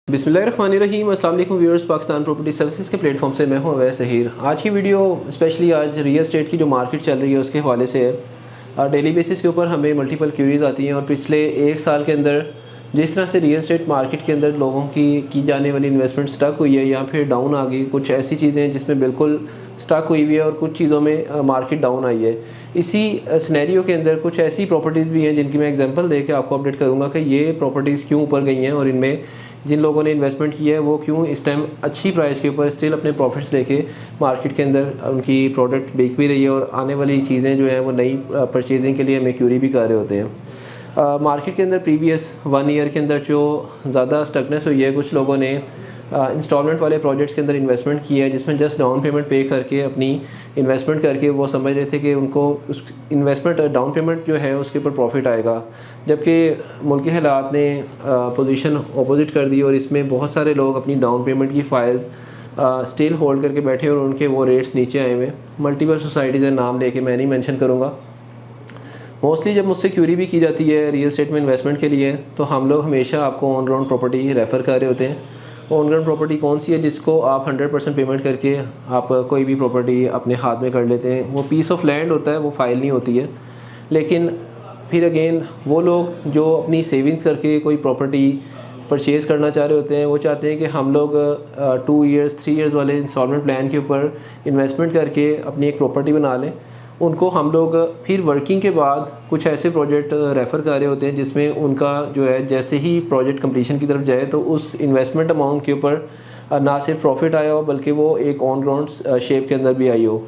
बिस्मिल्लाहिर्रहमानिर्रहीम। अस्सलाम वालेकुम व्यूअर्स, पाकिस्तान प्रॉपर्टी सर्विसेज के प्लेटफॉर्म से मैं हूं अवैस ज़हीर। आज की वीडियो स्पेशली आज रियल एस्टेट की जो मार्केट चल रही है उसके हवाले से है। डेली बेसिस के ऊपर हमें मल्टीपल क्यूरीज आती हैं और पिछले एक साल के अंदर जिस तरह से रियल एस्टेट मार्केट के अंदर लोगों की जाने वाली इन्वेस्टमेंट स्टक हुई है या फिर डाउन आ गई, कुछ ऐसी चीज़ें हैं जिसमें बिल्कुल स्टक हुई हुई है और कुछ चीज़ों में मार्केट डाउन आई है। इसी सिनेरियो के अंदर कुछ ऐसी प्रॉपर्टीज़ भी हैं जिनकी मैं एग्जांपल दे के आपको अपडेट करूँगा कि ये प्रॉपर्टीज़ क्यों ऊपर गई हैं और इनमें जिन लोगों ने इन्वेस्टमेंट किया है वो क्यों इस टाइम अच्छी प्राइस के ऊपर स्टिल अपने प्रॉफिट्स लेके मार्केट के अंदर उनकी प्रोडक्ट बेच भी रही है और आने वाली चीज़ें जो हैं वो नई परचेजिंग के लिए हमें क्यूरी भी कर रहे होते हैं। मार्केट के अंदर प्रीवियस 1 ईयर के अंदर जो ज़्यादा स्टकनेस हुई है, कुछ लोगों ने इंस्टॉलमेंट वाले प्रोजेक्ट्स के अंदर इन्वेस्टमेंट किया है जिसमें जस्ट डाउन पेमेंट पे करके अपनी इन्वेस्टमेंट करके वो समझ रहे थे कि उनको उस इन्वेस्टमेंट डाउन पेमेंट जो है उसके ऊपर प्रॉफिट आएगा, जबकि मुल्की हालात ने पोजीशन अपोजिट कर दी और इसमें बहुत सारे लोग अपनी डाउन पेमेंट की फाइल्स स्टिल होल्ड करके बैठे और उनके वो रेट्स नीचे आए हुए। मल्टीपल सोसाइटीज़ हैं, नाम लेके मैं नहीं मेंशन करूँगा। मोस्टली जब मुझसे क्यूरी भी की जाती है रियल एस्टेट में इन्वेस्टमेंट के लिए तो हम लोग हमेशा आपको ऑन ग्राउंड प्रॉपर्टी रेफ़र कर रहे होते हैं। ऑन ग्राउंड प्रॉपर्टी कौन सी है जिसको आप 100% पेमेंट करके आप कोई भी प्रॉपर्टी अपने हाथ में कर लेते हैं। वो पीस ऑफ लैंड होता है, वो फाइल नहीं होती है। लेकिन फिर अगेन वो लोग जो अपनी सेविंग्स करके कोई प्रॉपर्टी परचेज़ करना चाह रहे होते हैं, वो चाहते हैं कि हम लोग 2 ईयर्स 3 ईयर्स वाले इंस्टॉलमेंट प्लान के ऊपर इन्वेस्टमेंट करके अपनी एक प्रॉपर्टी बना लें। उनको हम लोग फिर वर्किंग के बाद कुछ ऐसे प्रोजेक्ट रेफ़र कर रहे होते हैं जिसमें उनका जो है जैसे ही प्रोजेक्ट कंप्लीशन की तरफ जाए तो उस इन्वेस्टमेंट अमाउंट के ऊपर ना सिर्फ प्रॉफिट आया हो बल्कि वो एक ऑन ग्राउंड शेप के अंदर भी आई हो।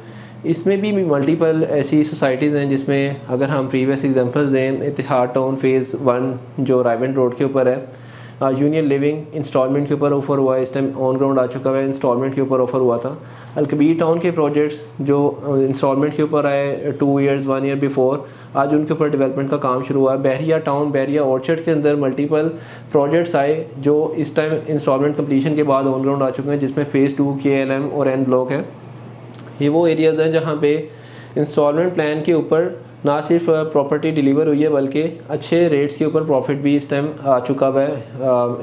इसमें भी मल्टीपल ऐसी सोसाइटीज़ हैं जिसमें अगर हम प्रीवियस एग्जांपल्स दें, इतिहाद टाउन फ़ेज़ 1 जो रायवेंट रोड के ऊपर है, यूनियन लिविंग इंस्टॉलमेंट के ऊपर ऑफ़र हुआ है, इस टाइम ऑन ग्राउंड आ चुका है, इंस्टॉलमेंट के ऊपर ऑफ़र हुआ था। अलकबीर टाउन के प्रोजेक्ट्स जो इंस्टॉलमेंट के ऊपर आए 2 ईयर्स 1 ईयर बिफोर, आज उनके ऊपर डेवलपमेंट का काम शुरू हुआ है। बहरिया टाउन, बहरिया ऑर्चर्ड के अंदर मल्टीपल प्रोजेक्ट्स आए जो इस टाइम इंस्टॉलमेंट कंप्लीशन के बाद ऑन ग्राउंड आ चुके हैं, जिसमें फ़ेज़ 2 KLM और एन ब्लॉक है। ये वो एरियाज़ हैं जहाँ पे इंस्टॉलमेंट प्लान के ऊपर ना सिर्फ प्रॉपर्टी डिलीवर हुई है बल्कि अच्छे रेट्स के ऊपर प्रॉफिट भी इस टाइम आ चुका है।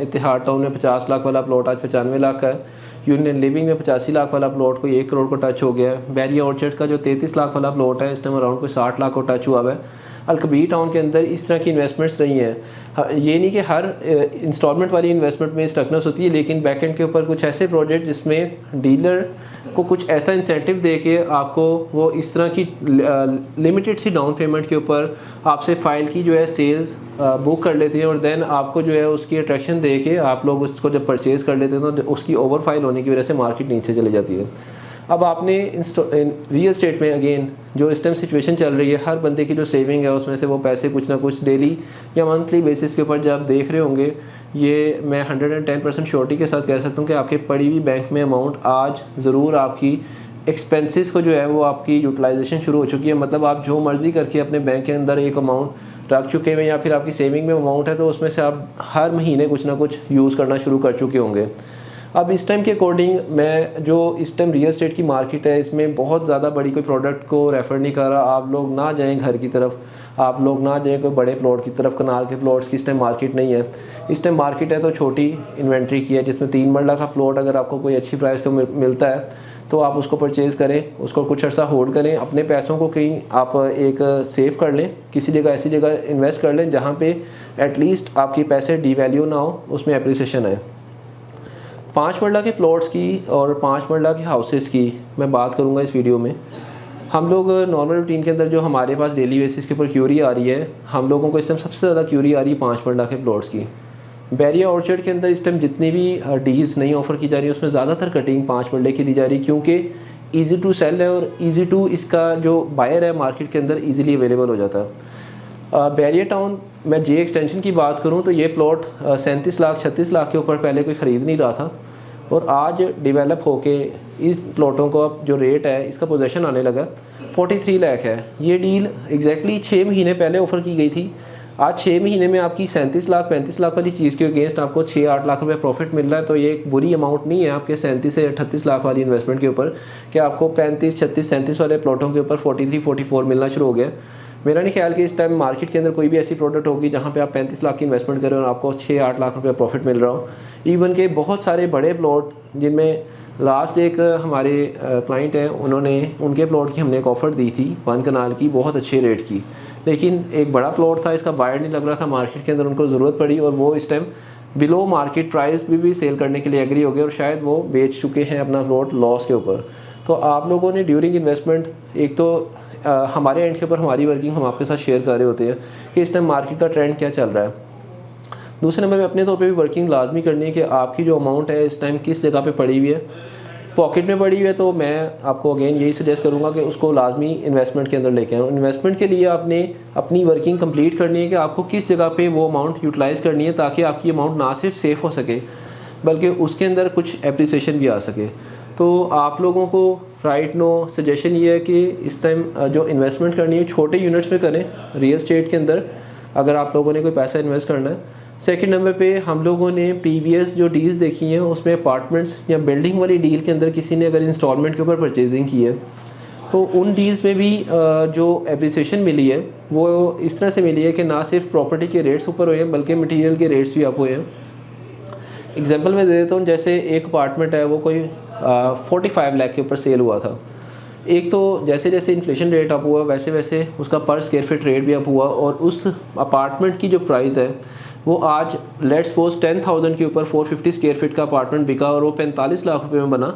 इतिहाद टाउन में 50 लाख वाला प्लॉट आज 95 लाख का है। यूनियन लिविंग में 85 लाख वाला प्लॉट कोई 1 करोड़ को टच हो गया है। बैरिया ऑर्चर्ड का जो 33 लाख वाला प्लॉट है इस टाइम अराउंड कोई 60 लाख को टच हुआ है। अलकबीर टाउन के अंदर इस तरह की इन्वेस्टमेंट्स रही हैं। ये नहीं कि हर इंस्टॉलमेंट वाली इन्वेस्टमेंट में स्टकनेस होती है, लेकिन बैकएंड के ऊपर कुछ ऐसे प्रोजेक्ट जिसमें डीलर को कुछ ऐसा इंसेंटिव दे के आपको वो इस तरह की लिमिटेड सी डाउन पेमेंट के ऊपर आपसे फ़ाइल की जो है सेल्स बुक कर लेते हैं और देन आपको जो है उसकी अट्रैक्शन दे के आप लोग उसको जब परचेज़ कर लेते हैं तो उसकी ओवर फाइल होने की वजह से मार्केट नीचे चली जाती है। अब आपने रियल एस्टेट में अगेन जो इस टाइम सिचुएशन चल रही है, हर बंदे की जो सेविंग है उसमें से वो पैसे कुछ ना कुछ डेली या मंथली बेसिस के ऊपर जब देख रहे होंगे, ये मैं 110% श्योरिटी के साथ कह सकता हूँ कि आपके पड़ी हुई बैंक में अमाउंट आज ज़रूर आपकी एक्सपेंसेस को जो है वो आपकी यूटिलाइजेशन शुरू हो चुकी है। मतलब आप जो मर्ज़ी करके अपने बैंक के अंदर एक अमाउंट रख चुके हैं या फिर आपकी सेविंग में अमाउंट है तो उसमें से आप हर महीने कुछ ना कुछ यूज़ करना शुरू कर चुके होंगे। अब इस टाइम के अकॉर्डिंग मैं जो इस टाइम रियल एस्टेट की मार्केट है इसमें बहुत ज़्यादा बड़ी कोई प्रोडक्ट को रेफ़र नहीं कर रहा। आप लोग ना जाएं घर की तरफ, आप लोग ना जाएं कोई बड़े प्लॉट की तरफ, कनाल के प्लॉट्स की इस टाइम मार्केट नहीं है। इस टाइम मार्केट है तो छोटी इन्वेंट्री की है जिसमें 3 मरला का प्लॉट अगर आपको कोई अच्छी प्राइस का मिलता है तो आप उसको परचेज़ करें, उसको कुछ अर्सा होल्ड करें, अपने पैसों को कहीं आप एक सेव कर लें, किसी जगह ऐसी जगह इन्वेस्ट कर लें जहाँ पे एटलीस्ट आपके पैसे डिवैल्यू ना हो, उसमें एप्रिसिएशन है। 5 मरला के प्लॉट्स की और 5 मरला के हाउसेस की मैं बात करूंगा इस वीडियो में। हम लोग नॉर्मल रूटीन के अंदर जो हमारे पास डेली बेसिस के ऊपर क्यूरी आ रही है, हम लोगों को इस टाइम सबसे ज़्यादा क्यूरी आ रही है 5 मरला के प्लॉट्स की। बैरिया ऑर्चर्ड के अंदर इस टाइम जितनी भी डील्स नई ऑफ़र की जा रही है उसमें ज़्यादातर कटिंग 5 मरले की दी जा रही है, क्योंकि ईज़ी टू सेल है और ईज़ी टू इसका जो बायर है मार्केट के अंदर ईज़िली अवेलेबल हो जाता है। बैरिया टाउन मैं जे एक्सटेंशन की बात करूं तो ये प्लॉट 37 लाख 36 लाख के ऊपर पहले कोई ख़रीद नहीं रहा था और आज डेवलप होके इस प्लॉटों को अब जो रेट है इसका पोजीशन आने लगा 43 लाख है। ये डील एग्जैक्टली 6 महीने पहले ऑफ़र की गई थी। आज 6 महीने में आपकी 37 लाख 35 लाख वाली चीज़ के अगेंस्ट आपको 6-8 लाख रुपए प्रॉफिट मिल रहा है, तो ये एक बुरी अमाउंट नहीं है आपके 37 से 38 लाख वाली इन्वेस्टमेंट के ऊपर कि आपको 35 36 37 वाले प्लॉटों के ऊपर 43-44 मिलना शुरू हो गया। मेरा नहीं ख्याल कि इस टाइम मार्केट के अंदर कोई भी ऐसी प्रोडक्ट होगी जहाँ पे आप 35 लाख की इन्वेस्टमेंट करें और आपको 6-8 लाख रुपये प्रॉफिट मिल रहा हो। इवन के बहुत सारे बड़े प्लॉट जिनमें लास्ट एक हमारे क्लाइंट हैं, उनके प्लॉट की हमने एक ऑफ़र दी थी 1 कनाल की, बहुत अच्छे रेट की, लेकिन एक बड़ा प्लॉट था, इसका बायर नहीं लग रहा था मार्केट के अंदर, उनको ज़रूरत पड़ी और वो इस टाइम बिलो मार्केट प्राइस भी सेल करने के लिए एग्री हो गए और शायद वो बेच चुके हैं अपना प्लॉट लॉस के ऊपर। तो आप लोगों ने ड्यूरिंग इन्वेस्टमेंट, एक तो हमारे एंड के ऊपर हमारी वर्किंग हम आपके साथ शेयर कर रहे होते हैं कि इस टाइम मार्केट का ट्रेंड क्या चल रहा है। दूसरे नंबर में अपने तौर पे भी वर्किंग लाजमी करनी है कि आपकी जो अमाउंट है इस टाइम किस जगह पे पड़ी हुई है। पॉकेट में पड़ी हुई है तो मैं आपको अगेन यही सजेस्ट करूंगा कि उसको लाजमी इन्वेस्टमेंट के अंदर लेके आएँ। इन्वेस्टमेंट के लिए आपने अपनी वर्किंग कंप्लीट करनी है कि आपको किस जगह पे वो अमाउंट यूटिलाइज़ करनी है ताकि आपकी अमाउंट ना सिर्फ सेफ़ हो सके बल्कि उसके अंदर कुछ एप्रिसिएशन भी आ सके। तो आप लोगों को राइट नो सजेशन ये है कि इस टाइम जो इन्वेस्टमेंट करनी है छोटे यूनिट्स में करें रियल एस्टेट के अंदर, अगर आप लोगों ने कोई पैसा इन्वेस्ट करना है। सेकंड नंबर पे हम लोगों ने प्रीवियस जो डील्स देखी हैं उसमें अपार्टमेंट्स या बिल्डिंग वाली डील के अंदर किसी ने अगर इंस्टॉलमेंट के ऊपर परचेजिंग की है तो उन डील्स में भी जो एप्रिसिएशन मिली है वो इस तरह से मिली है कि ना सिर्फ प्रॉपर्टी के रेट्स ऊपर हुए हैं बल्कि मटीरियल के रेट्स भी अप हुए हैं। एग्जांपल मैं दे देता हूँ, जैसे एक अपार्टमेंट है वो कोई 45 लाख के ऊपर सेल हुआ था। एक तो जैसे जैसे इन्फ्लेशन रेट अप हुआ वैसे वैसे उसका पर स्क्वायर फीट रेट भी अप हुआ और उस अपार्टमेंट की जो प्राइस है वो आज लेट्स सपोज 10,000 के ऊपर 450 स्क्वायर फीट का अपार्टमेंट बिका और वो 45 लाख रुपए में बना।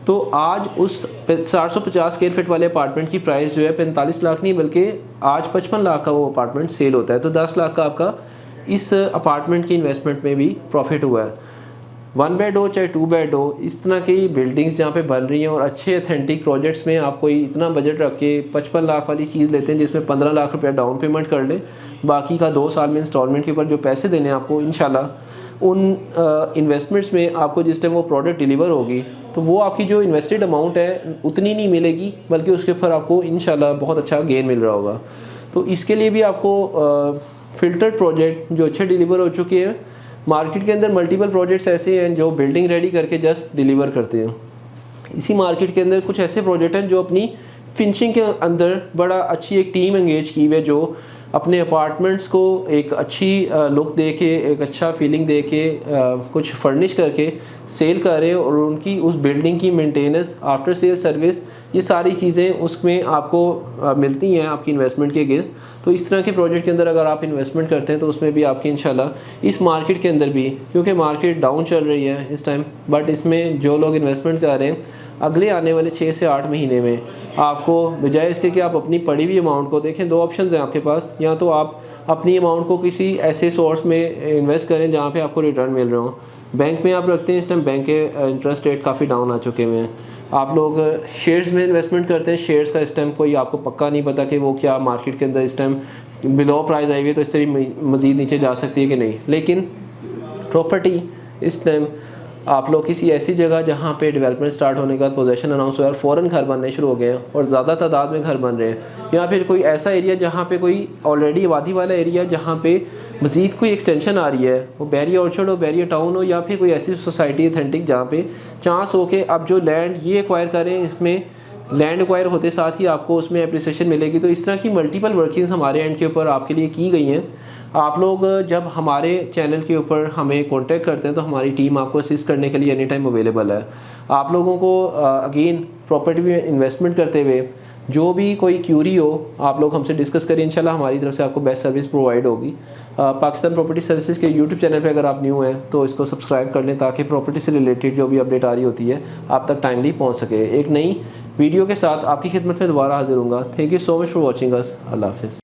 तो आज उस 450 स्क्वायर फीट वाले अपार्टमेंट की प्राइस जो है 45 लाख नहीं बल्कि आज 55 लाख का वो अपार्टमेंट सेल होता है। तो 10 लाख का आपका इस अपार्टमेंट की इन्वेस्टमेंट में भी प्रॉफिट हुआ है। 1 बेड हो चाहे 2 बेड हो, इस तरह की बिल्डिंग्स जहाँ पे बन रही हैं और अच्छे अथेंटिक प्रोजेक्ट्स में आप कोई इतना बजट रख के 55 लाख वाली चीज़ लेते हैं जिसमें 15 लाख रुपया डाउन पेमेंट कर लें, बाकी का 2 साल में इंस्टॉलमेंट के ऊपर जो पैसे देने हैं आपको इंशाल्लाह उन इन्वेस्टमेंट्स में आपको जिस टाइम वो प्रोडक्ट डिलीवर होगी तो वो आपकी जो इन्वेस्टेड अमाउंट है उतनी नहीं मिलेगी बल्कि उसके ऊपर आपको इंशाल्लाह बहुत अच्छा गेन मिल रहा होगा। तो इसके लिए भी आपको फ़िल्टर्ड प्रोजेक्ट जो अच्छे डिलीवर हो चुके हैं, मार्केट के अंदर मल्टीपल प्रोजेक्ट्स ऐसे हैं जो बिल्डिंग रेडी करके जस्ट डिलीवर करते हैं। इसी मार्केट के अंदर कुछ ऐसे प्रोजेक्ट हैं जो अपनी फिनिशिंग के अंदर बड़ा अच्छी एक टीम एंगेज की हुई है जो अपने अपार्टमेंट्स को एक अच्छी लुक दे के, एक अच्छा फीलिंग दे के, कुछ फर्निश करके सेल कर रहे हैं और उनकी उस बिल्डिंग की मेंटेनेंस, आफ्टर सेल सर्विस, ये सारी चीज़ें उसमें आपको मिलती हैं आपकी इन्वेस्टमेंट के अगेंस्ट। तो इस तरह के प्रोजेक्ट के अंदर अगर आप इन्वेस्टमेंट करते हैं तो उसमें भी आपकी इंशाल्लाह इस मार्केट के अंदर भी, क्योंकि मार्केट डाउन चल रही है इस टाइम, बट इसमें जो लोग इन्वेस्टमेंट कर रहे हैं अगले आने वाले 6 से 8 महीने में आपको बजाय इसके कि आप अपनी पड़ी हुई अमाउंट को देखें, 2 ऑप्शन हैं आपके पास। या तो आप अपनी अमाउंट को किसी ऐसे सोर्स में इन्वेस्ट करें जहाँ पे आपको रिटर्न मिल रहे हो। बैंक में आप रखते हैं, इस टाइम बैंक के इंटरेस्ट रेट काफ़ी डाउन आ चुके हुए हैं। आप लोग शेयर्स में इन्वेस्टमेंट करते हैं, शेयर्स का इस टाइम कोई आपको पक्का नहीं पता कि वो क्या मार्केट के अंदर इस टाइम बिलो प्राइस आई हुई है तो इससे भी मज़ीद नीचे जा सकती है कि नहीं। लेकिन प्रॉपर्टी इस टाइम आप लोग किसी ऐसी जगह जहाँ पे डेवलपमेंट स्टार्ट होने के बाद पोजीशन अनाउंस हुआ और फ़ौरन घर बनने शुरू हो गए हैं और ज़्यादा तादाद में घर बन रहे हैं, या फिर कोई ऐसा एरिया जहाँ पे कोई ऑलरेडी आबादी वाला एरिया जहाँ पे मज़ीद कोई एक्सटेंशन आ रही है, वो बैरियर ऑर्चर्ड हो, बैरियर टाउन हो, या फिर कोई ऐसी सोसाइटी अथेंटिक जहाँ पे चांस हो के अब जो लैंड ये एक्वायर करें, इसमें लैंड एक्वायर होते साथ ही आपको उसमें एप्रिसिएशन मिलेगी। तो इस तरह की मल्टीपल वर्किंग्स हमारे एंड के ऊपर आपके लिए की गई हैं। आप लोग जब हमारे चैनल के ऊपर हमें कांटेक्ट करते हैं तो हमारी टीम आपको असिस्ट करने के लिए एनी टाइम अवेलेबल है। आप लोगों को अगेन प्रॉपर्टी में इन्वेस्टमेंट करते हुए जो भी कोई क्यूरी हो आप लोग हमसे डिस्कस करें, इंशाल्लाह हमारी तरफ से आपको बेस्ट सर्विस प्रोवाइड होगी। पाकिस्तान प्रॉपर्टी सर्विसेज के यूट्यूब चैनल पे अगर आप न्यू हैं तो इसको सब्सक्राइब कर लें ताकि प्रॉपर्टी से रिलेटेड जो भी अपडेट आ रही होती है आप तक टाइमली पहुँच सके। एक नई वीडियो के साथ आपकी खिदमत में दोबारा हाजिर होऊंगा। Thank you so much for watching us. अल्लाह हाफिज़।